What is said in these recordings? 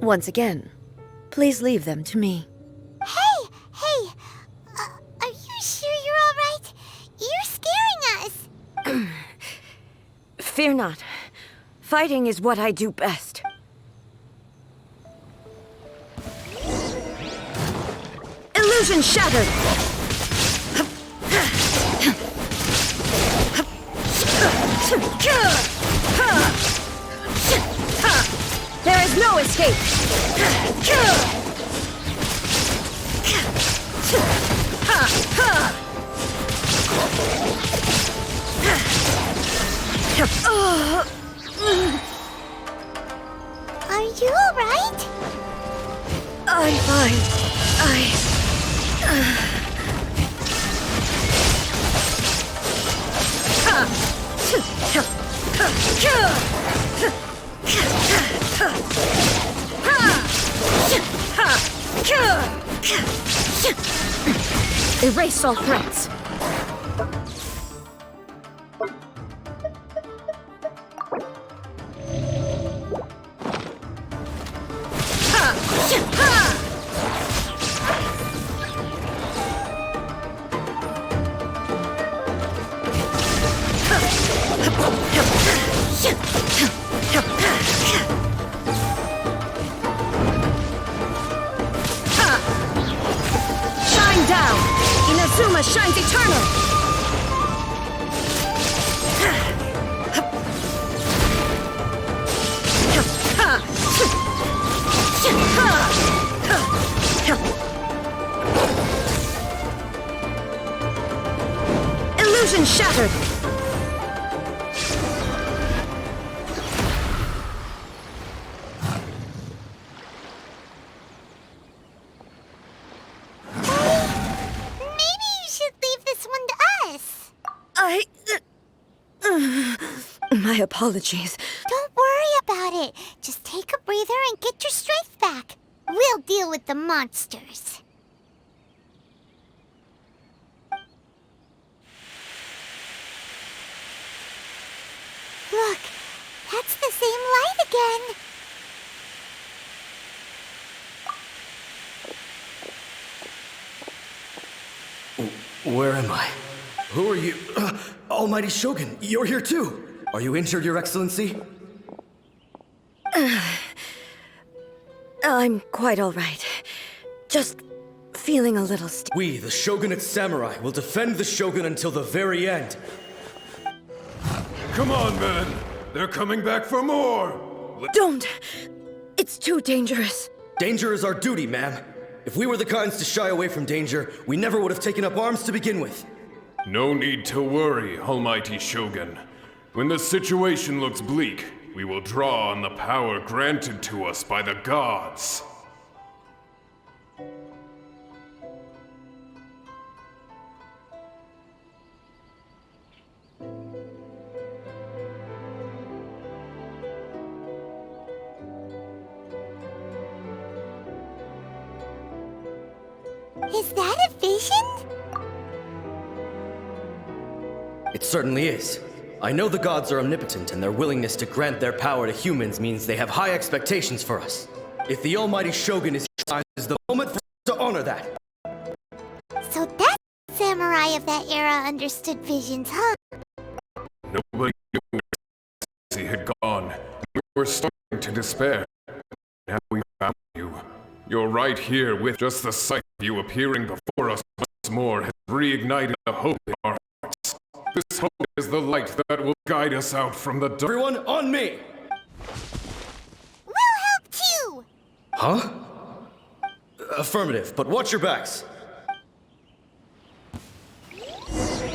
Once again, please leave them to me. Hey! Are you sure you're all right? You're scaring us! Fear not. Fighting is what I do best. Illusion shattered! There is no escape! Are you all right? I'm fine. Erase all threats. Shine down! Inazuma shines eternal! Illusion shattered! Maybe you should leave this one to us. My apologies. Don't worry about it. Just take a breather and get your strength back. We'll deal with the monsters. Look, that's the same light again. Where am I? Who are you? Almighty Shogun, you're here too! Are you injured, Your Excellency? I'm quite all right. Just feeling a little We, the Shogunate Samurai, will defend the Shogun until the very end. Come on, men! They're coming back for more! Don't! It's too dangerous. Danger is our duty, ma'am. If we were the kinds to shy away from danger, we never would have taken up arms to begin with. No need to worry, Almighty Shogun. When the situation looks bleak, we will draw on the power granted to us by the gods. Is that a vision? It certainly is. I know the gods are omnipotent, and their willingness to grant their power to humans means they have high expectations for us. If the Almighty Shogun is the moment for us to honor that. So that's the samurai of that era understood visions, huh? Nobody knew where he had gone. We were starting to despair. Now we found you. You're right here with just the sight of you appearing before us once more has reignited the hope in our hearts. This hope is the light that will guide us out from the dark. Everyone on me! We'll help too! Huh? Affirmative, but watch your backs.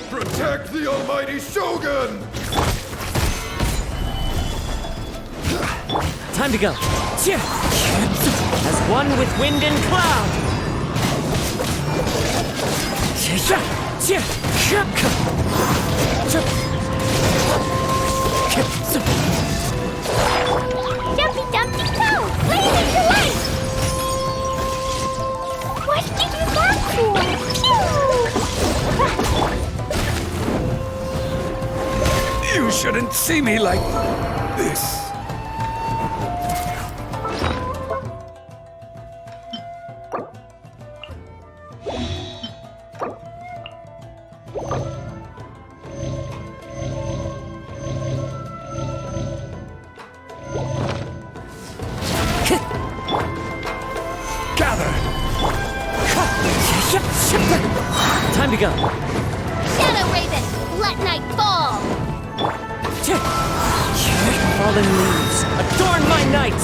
Protect the Almighty Shogun! Time to go. As one with wind and cloud. Dumpy Dumpty go! Blazing to life! What did you do that for? Phew! You shouldn't see me like this. Gather! Time to go. Shadow Raven, let night fall! Fallen leaves, adorn my night!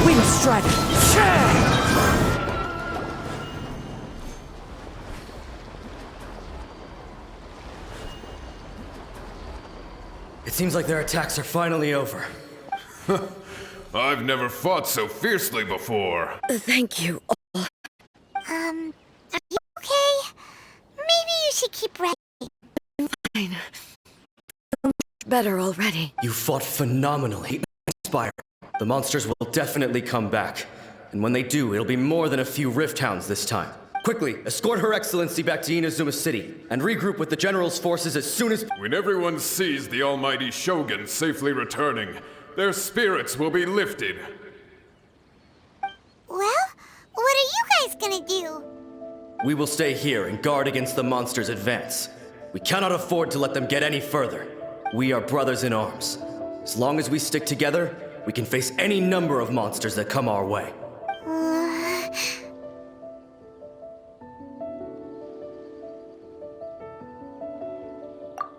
Wind Strider! It seems like their attacks are finally over. I've never fought so fiercely before. Thank you. Are you okay? Maybe you should keep ready. Fine. Better already. You fought phenomenally. Inspiring. The monsters will definitely come back. And when they do, it'll be more than a few Rift Hounds this time. Quickly, escort Her Excellency back to Inazuma City, and regroup with the General's forces as soon as— When everyone sees the almighty Shogun safely returning, their spirits will be lifted. Well, what are you guys gonna do? We will stay here and guard against the monsters' advance. We cannot afford to let them get any further. We are brothers in arms. As long as we stick together, we can face any number of monsters that come our way.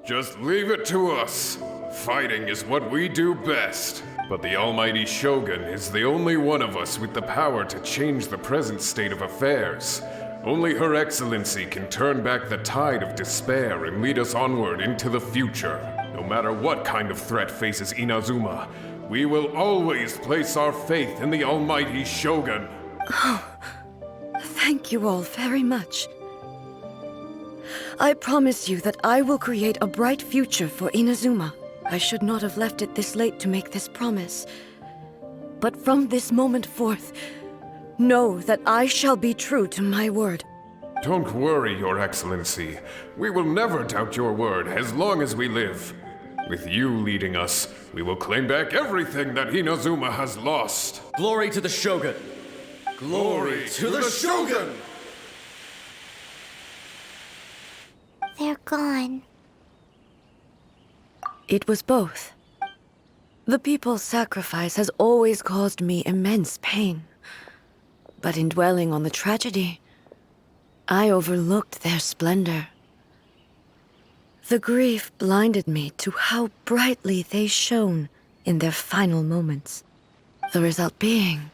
Just leave it to us. Fighting is what we do best. But the almighty Shogun is the only one of us with the power to change the present state of affairs. Only Her Excellency can turn back the tide of despair and lead us onward into the future. No matter what kind of threat faces Inazuma, we will always place our faith in the almighty Shogun. Thank you all very much. I promise you that I will create a bright future for Inazuma. I should not have left it this late to make this promise. But from this moment forth, know that I shall be true to my word. Don't worry, Your Excellency. We will never doubt your word as long as we live. With you leading us, we will claim back everything that Inazuma has lost. Glory to the Shogun! Glory to the Shogun! They're gone. It was both. The people's sacrifice has always caused me immense pain. But in dwelling on the tragedy, I overlooked their splendor. The grief blinded me to how brightly they shone in their final moments. The result being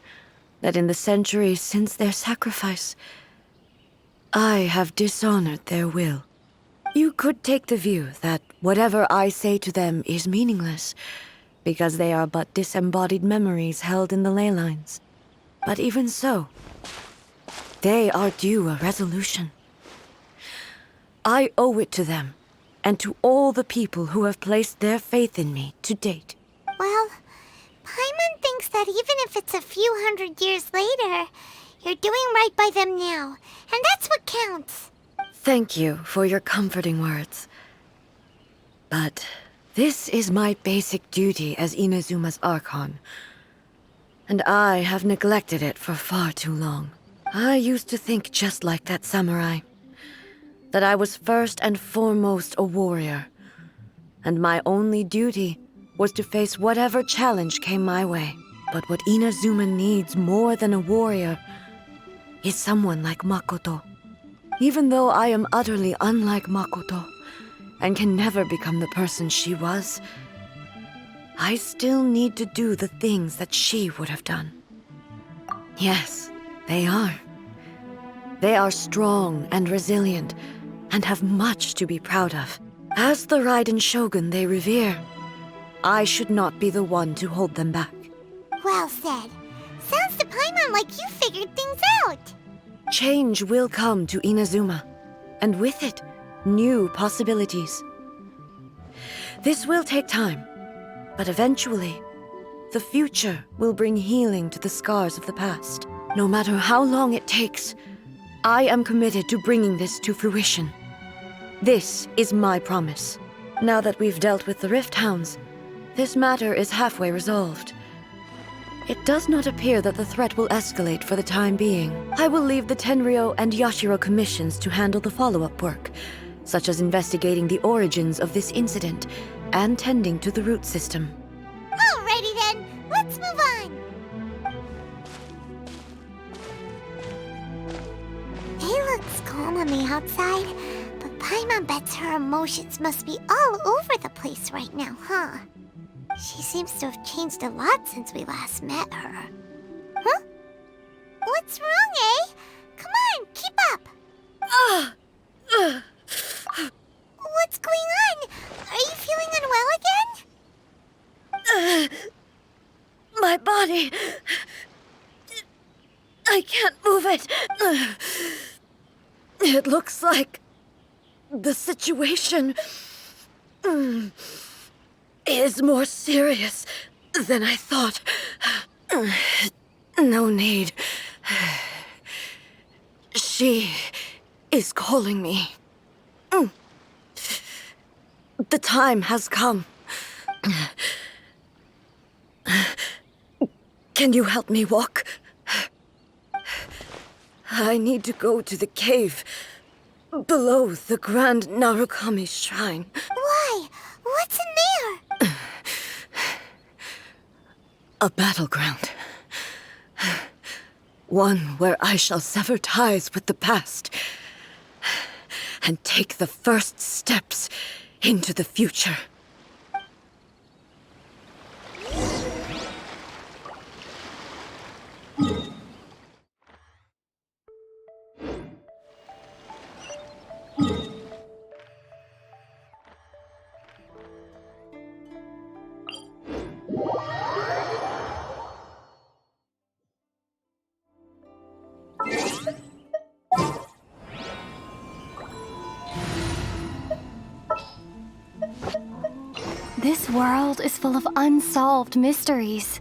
that in the centuries since their sacrifice, I have dishonored their will. You could take the view that whatever I say to them is meaningless, because they are but disembodied memories held in the ley lines. But even so, they are due a resolution. I owe it to them, and to all the people who have placed their faith in me to date. Well, Paimon thinks that even if it's a few hundred years later, you're doing right by them now, and that's what counts. Thank you for your comforting words. But this is my basic duty as Inazuma's Archon, and I have neglected it for far too long. I used to think just like that samurai, that I was first and foremost a warrior, and my only duty was to face whatever challenge came my way. But what Inazuma needs more than a warrior is someone like Makoto. Even though I am utterly unlike Makoto, and can never become the person she was, I still need to do the things that she would have done. Yes, they are. They are strong and resilient, and have much to be proud of. As the Raiden Shogun they revere, I should not be the one to hold them back. Well said. Sounds to Paimon like you figured things out. Change will come to Inazuma, and with it, new possibilities. This will take time, but eventually, the future will bring healing to the scars of the past. No matter how long it takes, I am committed to bringing this to fruition. This is my promise. Now that we've dealt with the Rift Hounds, this matter is halfway resolved. It does not appear that the threat will escalate for the time being. I will leave the Tenryo and Yashiro commissions to handle the follow-up work, such as investigating the origins of this incident and tending to the root system. Alrighty then, let's move on. It looks calm on the outside, but Paimon bets her emotions must be all over the place right now, huh? She seems to have changed a lot since we last met her. Huh? What's wrong, eh? Come on, keep up! What's going on? Are you feeling unwell again? My body... I can't move it. It looks like the situation is more serious than I thought. No need. She is calling me. The time has come. Can you help me walk? I need to go to the cave below the Grand Narukami Shrine. Why? What's in there? A battleground. One where I shall sever ties with the past and take the first steps into the future. This world is full of unsolved mysteries.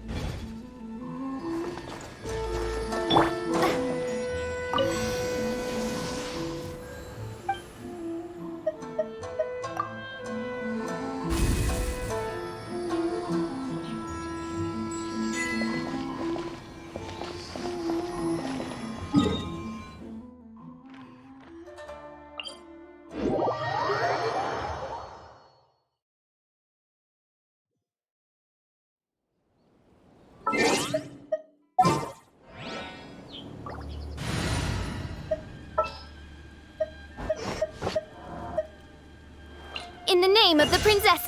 In the name of the princess...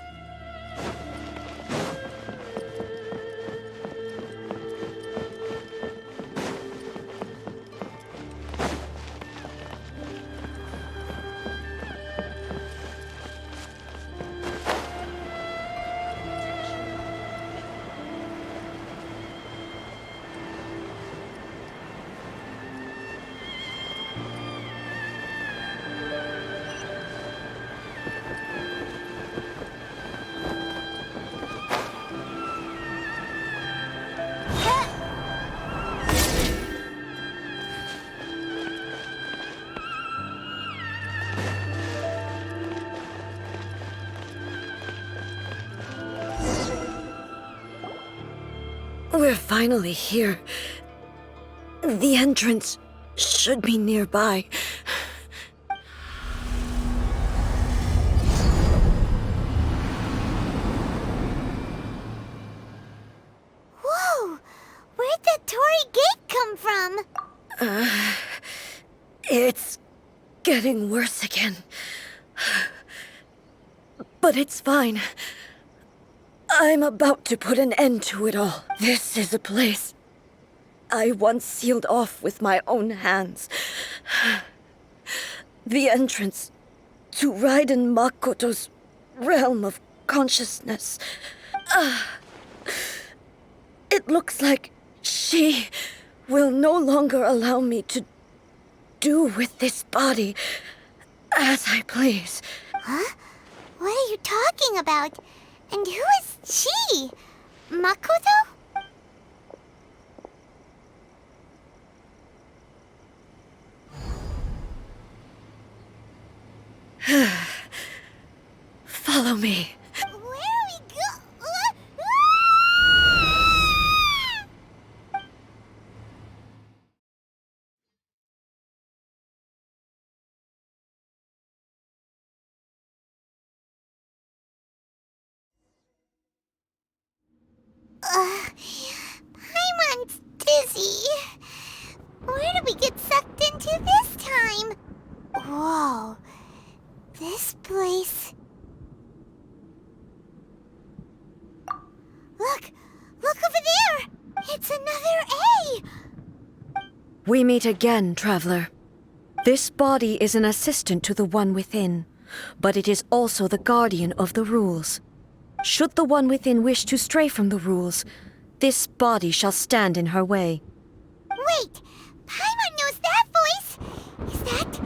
We're finally here. The entrance should be nearby. Whoa! Where'd the Torii Gate come from? It's getting worse again. But it's fine. I'm about to put an end to it all. This is a place I once sealed off with my own hands. The entrance to Raiden Makoto's realm of consciousness. It looks like she will no longer allow me to do with this body as I please. Huh? What are you talking about? And who is she? Makoto? Follow me. Where are we go? Paimon's dizzy. Where did we get sucked into this time? Whoa. This place... Look! Look over there! It's another A! We meet again, traveler. This body is an assistant to the one within, but it is also the guardian of the rules. Should the one within wish to stray from the rules, this body shall stand in her way. Wait! Paimon knows that voice! Is that...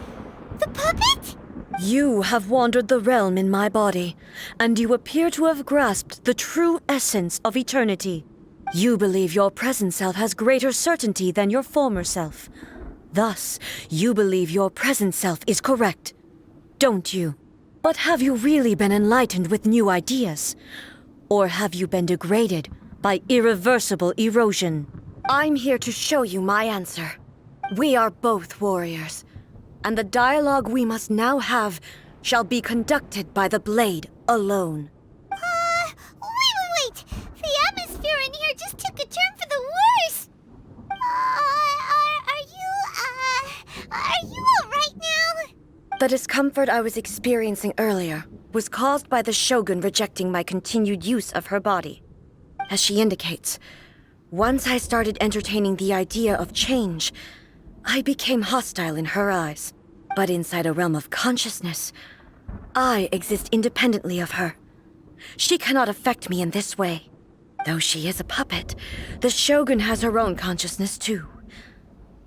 the puppet? You have wandered the realm in my body, and you appear to have grasped the true essence of eternity. You believe your present self has greater certainty than your former self. Thus, you believe your present self is correct, don't you? But have you really been enlightened with new ideas? Or have you been degraded by irreversible erosion? I'm here to show you my answer. We are both warriors, and the dialogue we must now have shall be conducted by the blade alone. Wait! The atmosphere in here just took a turn for the worse! Are you alright now? The discomfort I was experiencing earlier was caused by the Shogun rejecting my continued use of her body. As she indicates, once I started entertaining the idea of change, I became hostile in her eyes. But inside a realm of consciousness, I exist independently of her. She cannot affect me in this way. Though she is a puppet, the Shogun has her own consciousness too.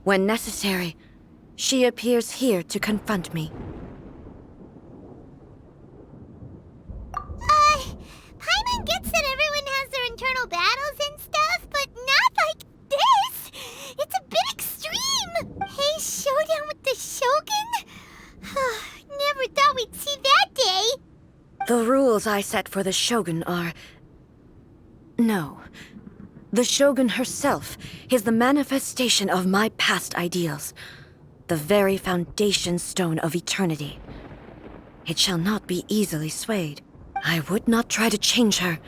When necessary, she appears here to confront me. Paimon gets that everyone has their internal battles and stuff, but not like this! It's a bit extreme! Hey, showdown with the Shogun? Never thought we'd see that day! The rules I set for the Shogun are... No. The Shogun herself is the manifestation of my past ideals. The very foundation stone of eternity. It shall not be easily swayed. I would not try to change her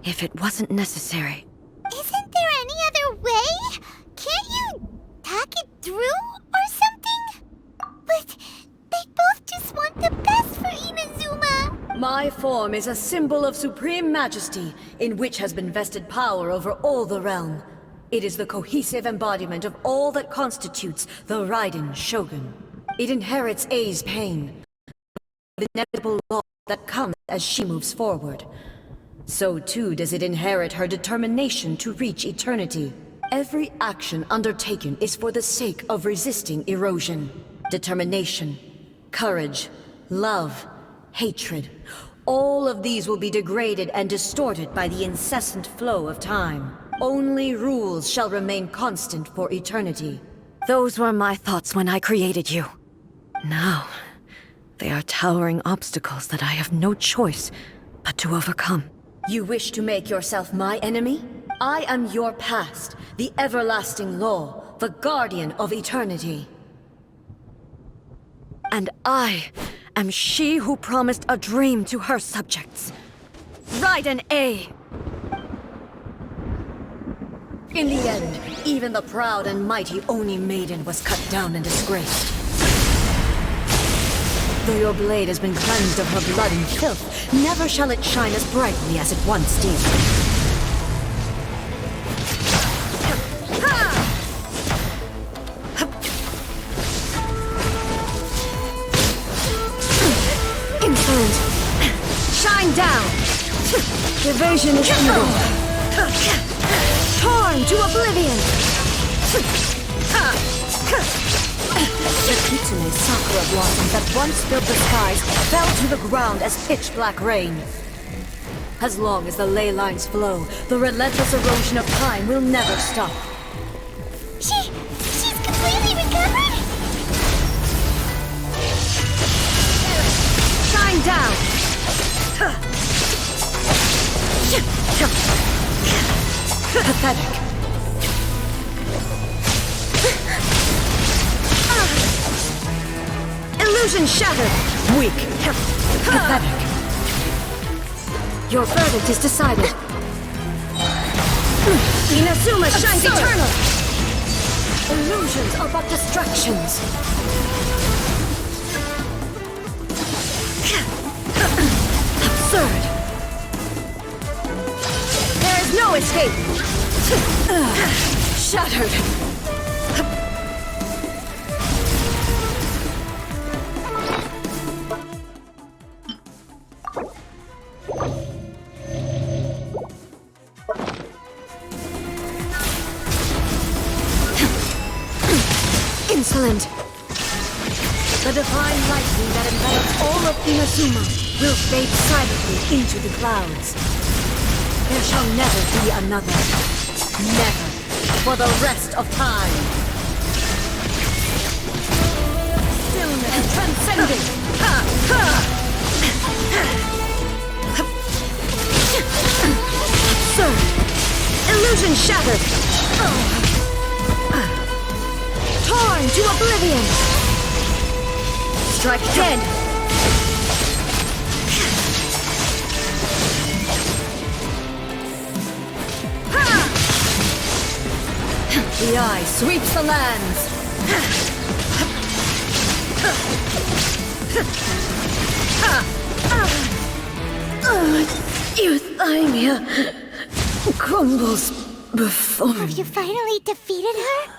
if it wasn't necessary. Isn't there any other way? Can't you talk it through or something? But they both just want the best for Inazuma. My form is a symbol of supreme majesty, in which has been vested power over all the realm. It is the cohesive embodiment of all that constitutes the Raiden Shogun. It inherits Ei's pain, the inevitable law that comes as she moves forward. So too does it inherit her determination to reach eternity. Every action undertaken is for the sake of resisting erosion. Determination, courage, love, hatred. All of these will be degraded and distorted by the incessant flow of time. Only rules shall remain constant for eternity. Those were my thoughts when I created you. Now, they are towering obstacles that I have no choice but to overcome. You wish to make yourself my enemy? I am your past, the everlasting law, the guardian of eternity. And I am she who promised a dream to her subjects. Raiden A. In the end, even the proud and mighty Oni Maiden was cut down and disgraced. Though your blade has been cleansed of her blood and filth, never shall it shine as brightly as it once did. Insolent! Shine down! Evasion is evil! Torn to oblivion! The Kitsune sakura blossoms that once filled the skies fell to the ground as pitch-black rain. As long as the ley lines flow, the relentless erosion of time will never stop. She's completely recovered? Shine down! Pathetic. Illusion shattered! Weak. Pathetic. Your verdict is decided. Inazuma shines eternal! Illusions are but distractions. Absurd. There is no escape. Shattered. Insolent. The divine lightning that envelops all of Inazuma will fade silently into the clouds. There shall never be another. Never. For the rest of time. Stillness transcendent. Absurd. Illusion shattered. Torn to oblivion! Strike dead! The eye sweeps the lands! Euthymia crumbles before Have you finally defeated her?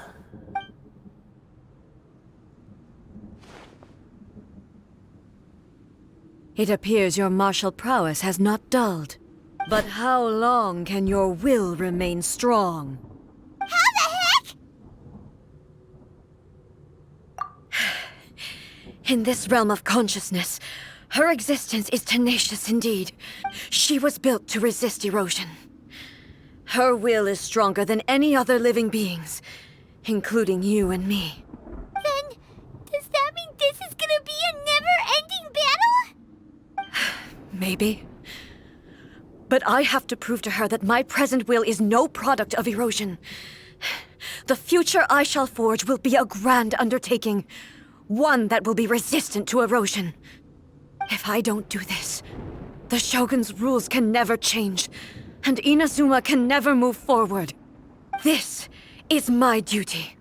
It appears your martial prowess has not dulled. But how long can your will remain strong? How the heck? In this realm of consciousness, her existence is tenacious indeed. She was built to resist erosion. Her will is stronger than any other living being's, including you and me. Then, does that mean this is gonna be a never-ending battle? Maybe. But I have to prove to her that my present will is no product of erosion. The future I shall forge will be a grand undertaking, one that will be resistant to erosion. If I don't do this, the Shogun's rules can never change, and Inazuma can never move forward. This is my duty.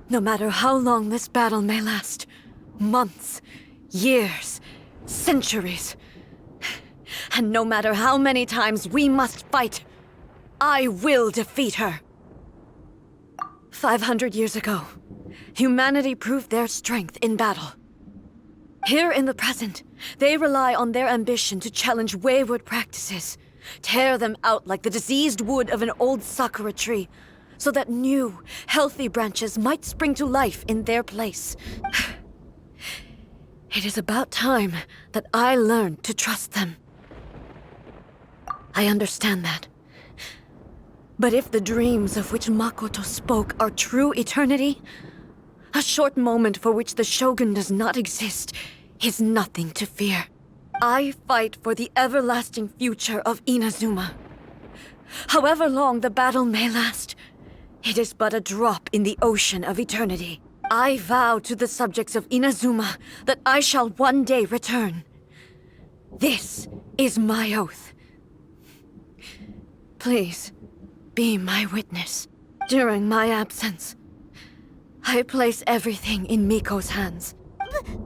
No matter how long this battle may last, months, years, centuries, and no matter how many times we must fight, I will defeat her. 500 years ago, humanity proved their strength in battle. Here in the present, they rely on their ambition to challenge wayward practices, tear them out like the diseased wood of an old sakura tree, so that new, healthy branches might spring to life in their place. It is about time that I learned to trust them. I understand that. But if the dreams of which Makoto spoke are true eternity, a short moment for which the Shogun does not exist is nothing to fear. I fight for the everlasting future of Inazuma. However long the battle may last, it is but a drop in the ocean of eternity. I vow to the subjects of Inazuma that I shall one day return. This is my oath. Please, be my witness. During my absence, I place everything in Miko's hands.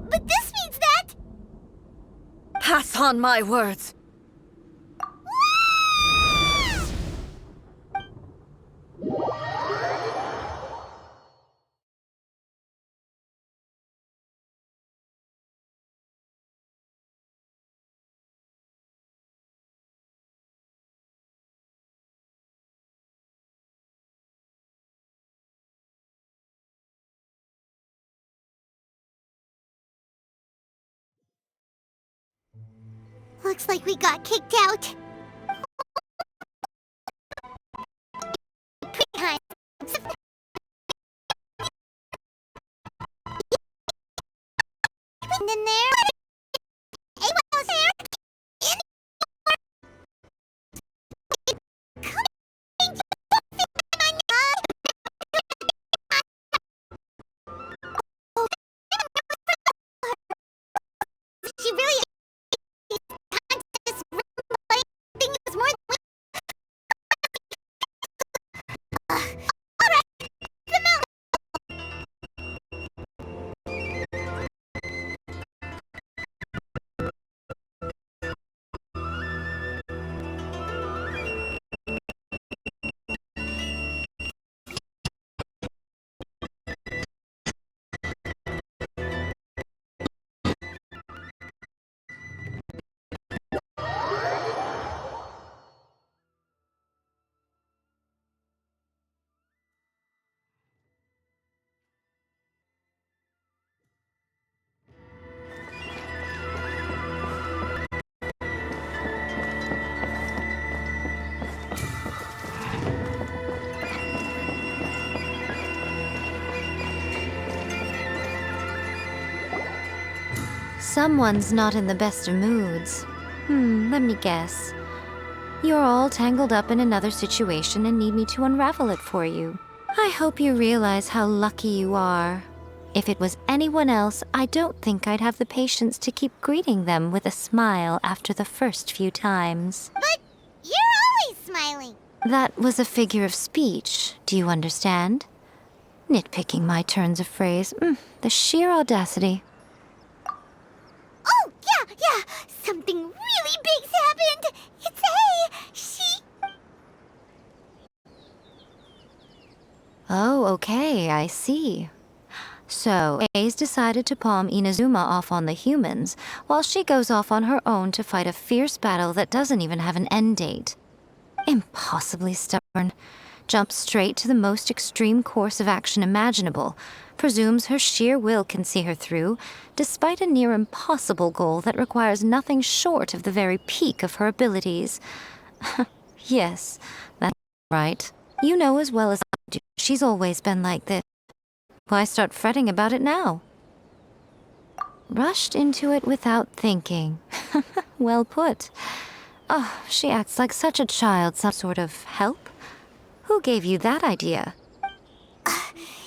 But this means that... Pass on my words. Looks like we got kicked out. Pretty high. In there. Ava's here. She really this thing is more than alright. Come out. Someone's not in the best of moods. Let me guess. You're all tangled up in another situation and need me to unravel it for you. I hope you realize how lucky you are. If it was anyone else, I don't think I'd have the patience to keep greeting them with a smile after the first few times. But you're always smiling. That was a figure of speech, do you understand? Nitpicking my turns of phrase. The sheer audacity. Oh, yeah. Something really big's happened. It's she... Oh, okay, I see. So, A's decided to palm Inazuma off on the humans, while she goes off on her own to fight a fierce battle that doesn't even have an end date. Impossibly stubborn. Jumps straight to the most extreme course of action imaginable, presumes her sheer will can see her through, despite a near impossible goal that requires nothing short of the very peak of her abilities. Yes, that's right. You know as well as I do, she's always been like this. Why start fretting about it now? Rushed into it without thinking. Well put. Oh, she acts like such a child, some sort of help? Who gave you that idea?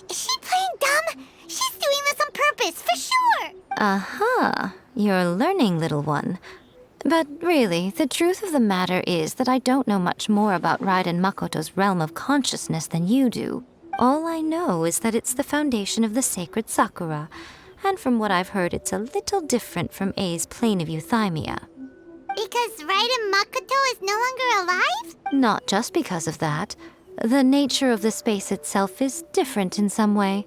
Is she playing dumb? She's doing this on purpose, for sure. Uh-huh. You're learning, little one. But really, the truth of the matter is that I don't know much more about Raiden Makoto's realm of consciousness than you do. All I know is that it's the foundation of the sacred Sakura, and from what I've heard, it's a little different from A's plane of euthymia. Because Raiden Makoto is no longer alive? Not just because of that. The nature of the space itself is different in some way.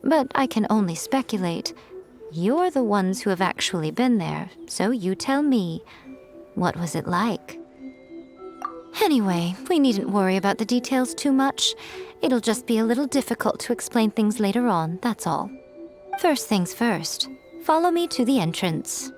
But I can only speculate. You're the ones who have actually been there, so you tell me. What was it like? Anyway, we needn't worry about the details too much. It'll just be a little difficult to explain things later on, that's all. First things first. Follow me to the entrance.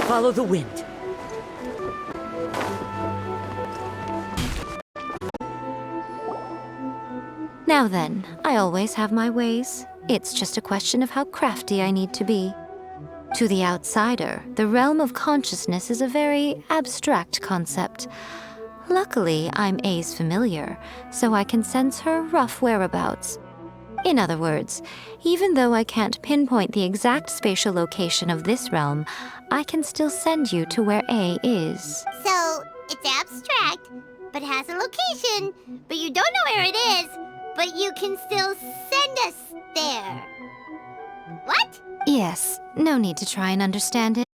Follow the wind. Now then, I always have my ways. It's just a question of how crafty I need to be. To the outsider, the realm of consciousness is a very abstract concept. Luckily, I'm A's familiar, so I can sense her rough whereabouts. In other words, even though I can't pinpoint the exact spatial location of this realm, I can still send you to where A is. So, it's abstract, but has a location, but you don't know where it is, but you can still send us there. What? Yes, no need to try and understand it.